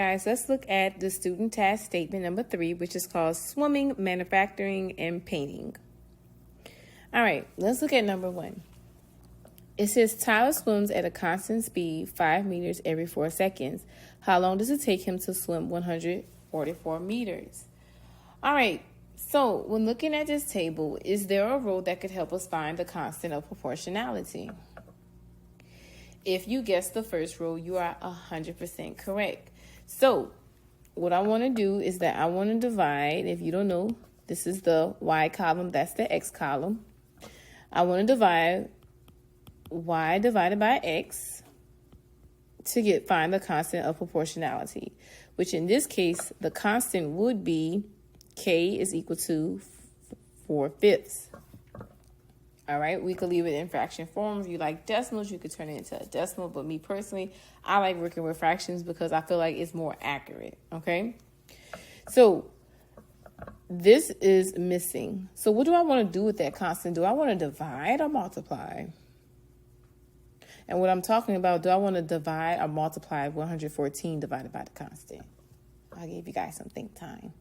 Guys, let's look at the student task statement number 3, which is called swimming, manufacturing, and painting. All right, let's look at number 1. It says Tyler swims at a constant speed, 5 meters every 4 seconds. How long does it take him to swim 144 meters? All right, so when looking at this table, is there a rule that could help us find the constant of proportionality? If you guess the first rule, you are 100% correct. So what I want to do is that I want to divide, if you don't know, this is the y column, that's the x column. I want to divide y divided by x to find the constant of proportionality, which in this case, the constant would be k is equal to 4/5. All right, we could leave it in fraction form. If you like decimals, you could turn it into a decimal. But me personally, I like working with fractions because I feel like it's more accurate, okay? So this is missing. So what do I want to do with that constant? Do I want to divide or multiply? And what I'm talking about, do I want to divide or multiply 114 divided by the constant? I'll give you guys some think time.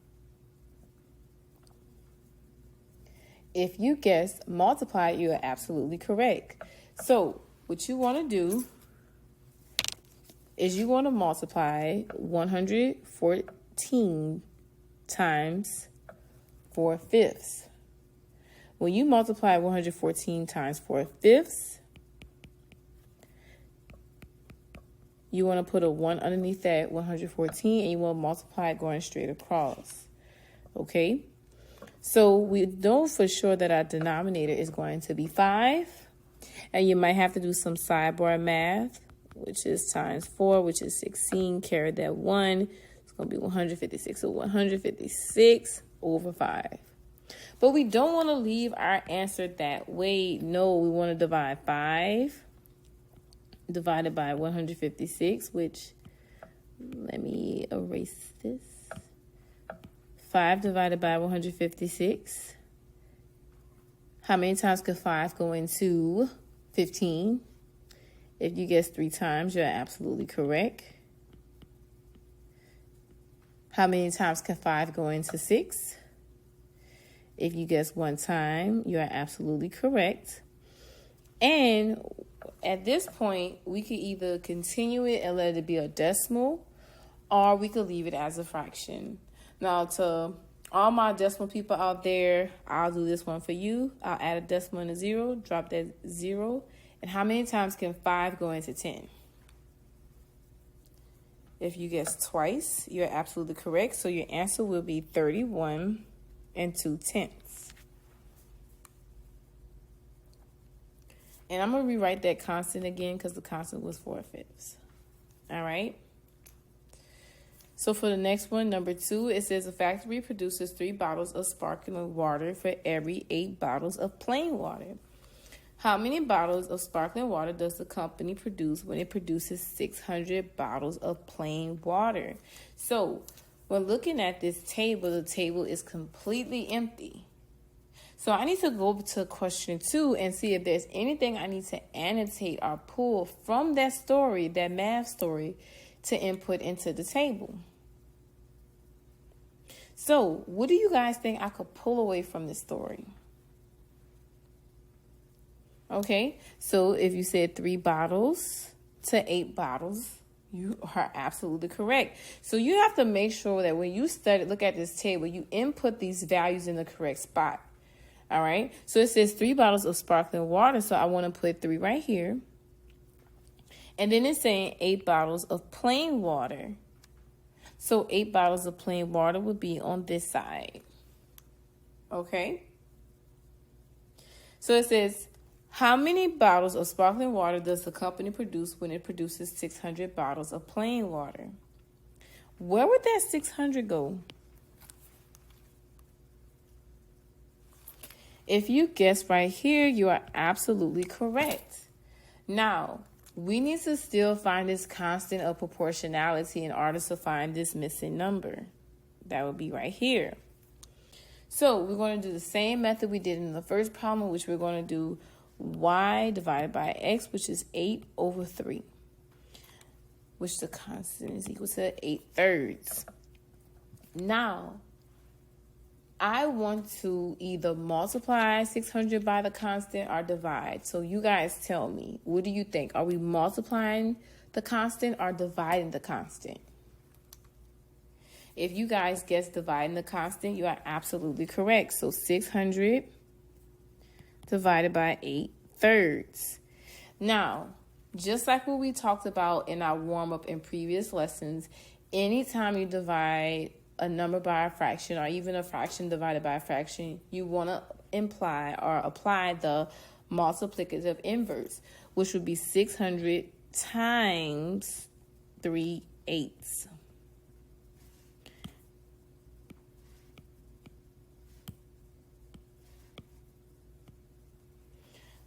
If you guessed multiply, you are absolutely correct. So what you want to do is you want to multiply 114 times 4/5. When you multiply 114 times 4/5, you want to put a 1 underneath that 114, and you want to multiply it going straight across. Okay? So we know for sure that our denominator is going to be 5. And you might have to do some sidebar math, which is times 4, which is 16. Carry that 1. It's going to be 156. So 156 over 5. But we don't want to leave our answer that way. No, we want to divide 5 divided by 156, which, let me erase this. 5 divided by 156. How many times could 5 go into 15? If you guess 3 times, you're absolutely correct. How many times can 5 go into 6? If you guess 1 time, you are absolutely correct. And at this point, we could either continue it and let it be a decimal, or we could leave it as a fraction. Now, to all my decimal people out there, I'll do this one for you. I'll add a decimal and a 0, drop that 0. And how many times can 5 go into 10? If you guess twice, you're absolutely correct. So your answer will be 31 2/10. And I'm going to rewrite that constant again because the constant was 4/5. All right? So for the next one, number 2, it says a factory produces 3 bottles of sparkling water for every 8 bottles of plain water. How many bottles of sparkling water does the company produce when it produces 600 bottles of plain water? So when looking at this table, the table is completely empty. So I need to go to question 2 and see if there's anything I need to annotate or pull from that story, that math story, to input into the table. So what do you guys think I could pull away from this story? Okay, so if you said 3 bottles to 8 bottles, you are absolutely correct. So you have to make sure that when you look at this table, you input these values in the correct spot. All right, so it says 3 bottles of sparkling water, so I want to put 3 right here. And then it's saying 8 bottles of plain water. So 8 bottles of plain water would be on this side. Okay. So it says, how many bottles of sparkling water does the company produce when it produces 600 bottles of plain water? Where would that 600 go? If you guess right here, you are absolutely correct. Now, we need to still find this constant of proportionality in order to find this missing number. That would be right here. So we're going to do the same method we did in the first problem, which we're going to do y divided by x, which is 8 over 3. which the constant is equal to 8/3. Now, I want to either multiply 600 by the constant or divide. So you guys tell me, what do you think? Are we multiplying the constant or dividing the constant? If you guys guess dividing the constant, you are absolutely correct. So 600 divided by 8/3. Now, just like what we talked about in our warm-up in previous lessons, anytime you divide a number by a fraction or even a fraction divided by a fraction, you want to imply or apply the multiplicative inverse, which would be 600 times 3/8.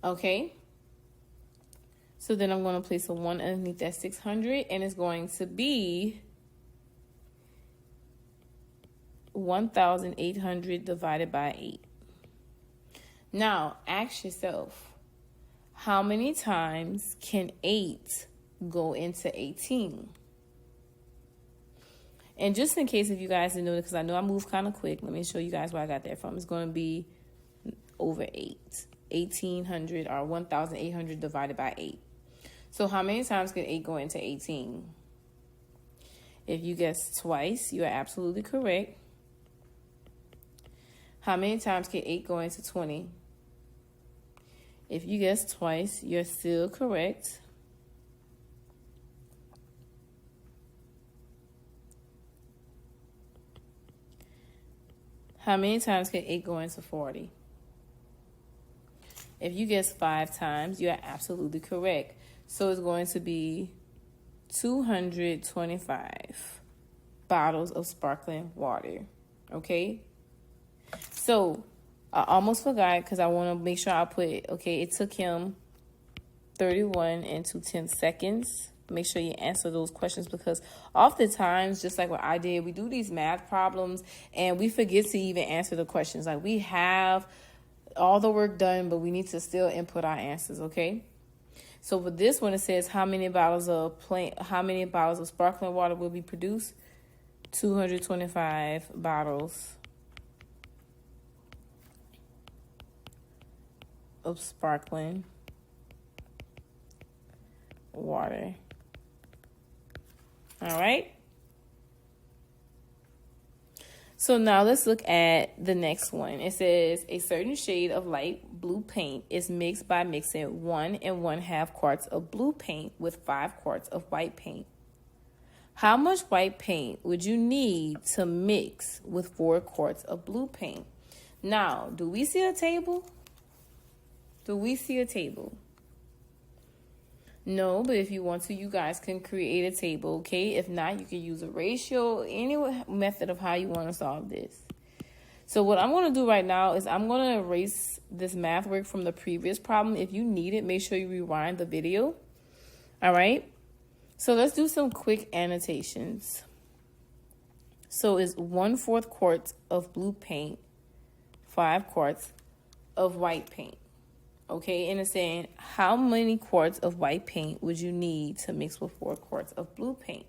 Okay, so then I'm going to place a 1 underneath that 600, and it's going to be 1,800 divided by 8. Now, ask yourself, how many times can 8 go into 18? And just in case if you guys didn't know it, because I know I move kind of quick, let me show you guys where I got that from. It's going to be over 8. 1,800 or 1,800 divided by 8. So how many times can 8 go into 18? If you guess twice, you are absolutely correct. How many times can 8 go into 20? If you guess twice, you're still correct. How many times can 8 go into 40? If you guess 5 times, you are absolutely correct. So it's going to be 225 bottles of sparkling water. Okay? So I almost forgot because I want to make sure I put, okay, it took him 31 and 2/10 seconds. Make sure you answer those questions because oftentimes, just like what I did, we do these math problems and we forget to even answer the questions. Like we have all the work done, but we need to still input our answers, okay? So for this one, it says how many bottles of sparkling water will be produced? 225 bottles of sparkling water. All right. So now let's look at the next one. It says a certain shade of light blue paint is mixed by mixing 1 1/2 quarts of blue paint with 5 quarts of white paint. How much white paint would you need to mix with 4 quarts of blue paint? Now, do we see a table? Do we see a table? No, but if you want to, you guys can create a table, okay? If not, you can use a ratio, any method of how you want to solve this. So what I'm going to do right now is I'm going to erase this math work from the previous problem. If you need it, make sure you rewind the video. All right? So let's do some quick annotations. So it's 1/4 quart of blue paint, 5 quarts of white paint. Okay, and it's saying how many quarts of white paint would you need to mix with 4 quarts of blue paint?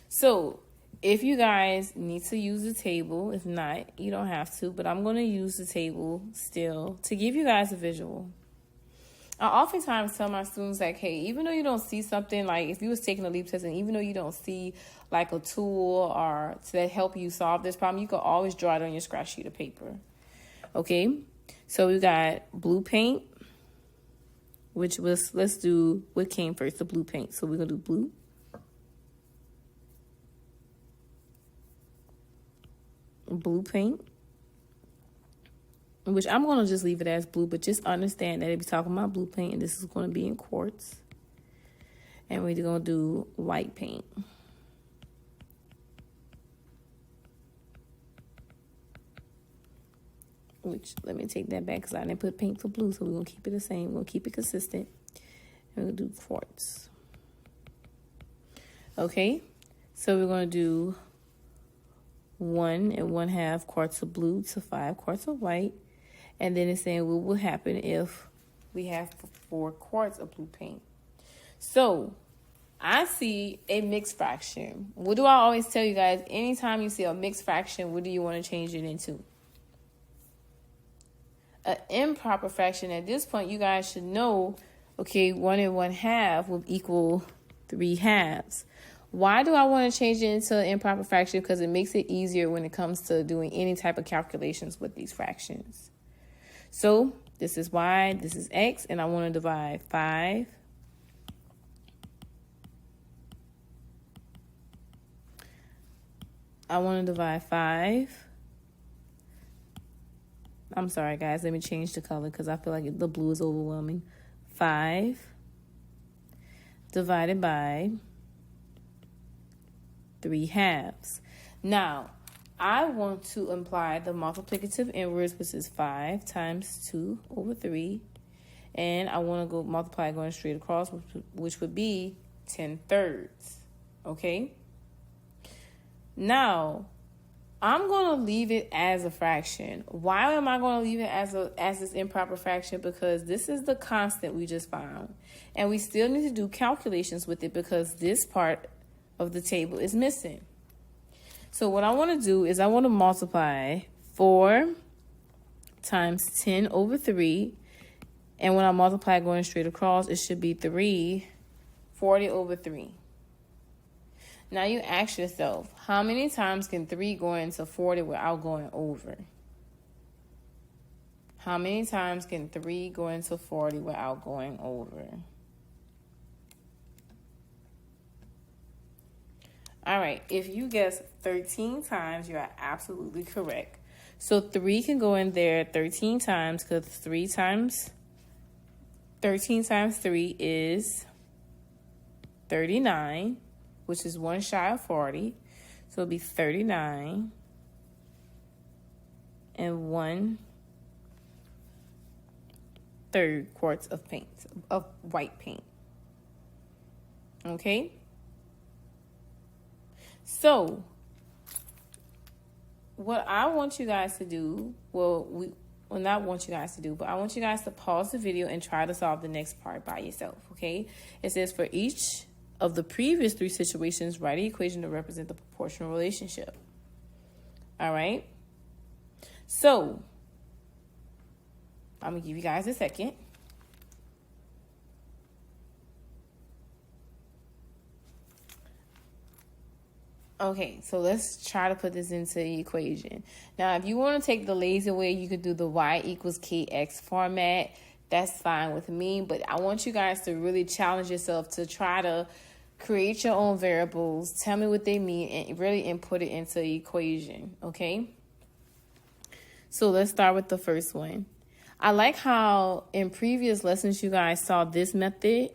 So if you guys need to use the table, if not, you don't have to, but I'm going to use the table still to give you guys a visual. I oftentimes tell my students like, hey, even though you don't see something, like if you was taking a LEAP test and even though you don't see like a tool or to help you solve this problem, you can always draw it on your scratch sheet of paper. Okay, so we got blue paint, which was, let's do what came first, the blue paint. So we're going to do blue. Blue paint, which I'm going to just leave it as blue, but just understand that if you're talking about blue paint, and this is going to be in quarts. And we're going to do white paint. Which, let me take that back because I didn't put pink for blue, so we're going to keep it the same. We're going to keep it consistent. And we're going to do quarts. Okay, so we're going to do 1 1/2 quarts of blue to 5 quarts of white. And then it's saying what will happen if we have 4 quarts of blue paint. So I see a mixed fraction. What do I always tell you guys? Anytime you see a mixed fraction, what do you want to change it into? An improper fraction. At this point, you guys should know, okay, 1 1/2 will equal 3/2. Why do I want to change it into an improper fraction? Because it makes it easier when it comes to doing any type of calculations with these fractions. So this is y, this is x, and I want to divide 5. I want to divide 5. I'm sorry, guys. Let me change the color because I feel like the blue is overwhelming. 5 divided by 3/2. Now, I want to imply the multiplicative inverse, which is 5 times 2 over 3. And I want to go multiply going straight across, which would be 10/3. Okay? Now, I'm going to leave it as a fraction. Why am I going to leave it as this improper fraction? Because this is the constant we just found. And we still need to do calculations with it because this part of the table is missing. So what I want to do is I want to multiply 4 times 10 over 3. And when I multiply going straight across, it should be 40 over 3. Now you ask yourself, how many times can 3 go into 40 without going over? How many times can 3 go into 40 without going over? All right, if you guess 13 times, you are absolutely correct. So 3 can go in there 13 times because 13 times 3 is 39. Which is 1 shy of 40. So it'll be 39 and 1/3 quarts of white paint. Okay? So what I want you guys to do, not want you guys to do, but I want you guys to pause the video and try to solve the next part by yourself, okay? It says for each of the previous 3 situations, write an equation to represent the proportional relationship. All right? So, I'm going to give you guys a second. Okay, so let's try to put this into the equation. Now, if you want to take the lazy way, you could do the y equals kx format. That's fine with me, but I want you guys to really challenge yourself to try to create your own variables, tell me what they mean, and really input it into the equation, okay? So let's start with the first one. I like how in previous lessons you guys saw this method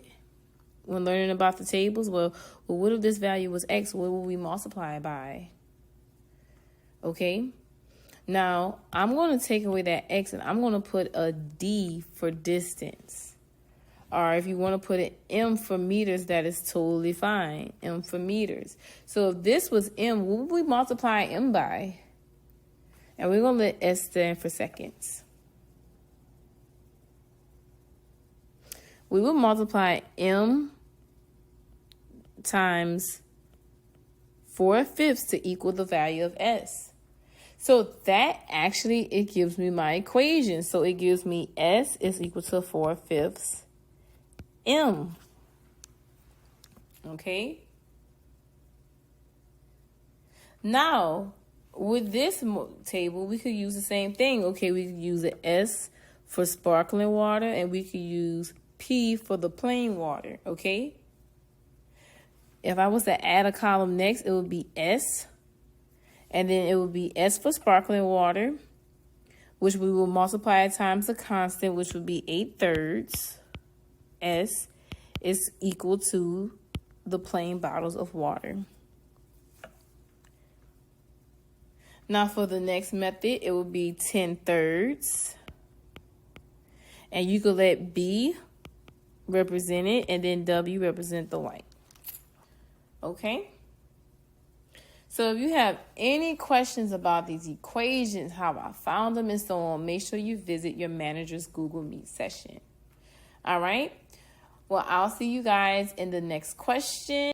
when learning about the tables. Well, what if this value was x? What will we multiply by? Okay? Now, I'm going to take away that x and I'm going to put a d for distance. Or if you want to put an m for meters, that is totally fine. M for meters. So if this was m, what would we multiply m by? And we're going to let s stand for seconds. We will multiply m times 4/5 to equal the value of s. So that actually, it gives me my equation. So it gives me s is equal to 4/5 m. Okay? Now, with this table, we could use the same thing. Okay, we could use an S for sparkling water, and we could use P for the plain water, okay? If I was to add a column next, it would be S, and then it would be S for sparkling water, which we will multiply times the constant, which would be 8/3. S is equal to the plain bottles of water. Now for the next method, it would be 10/3. And you could let B represent it and then W represent the white. Okay? So if you have any questions about these equations, how I found them and so on, make sure you visit your manager's Google Meet session. All right? Well, I'll see you guys in the next question.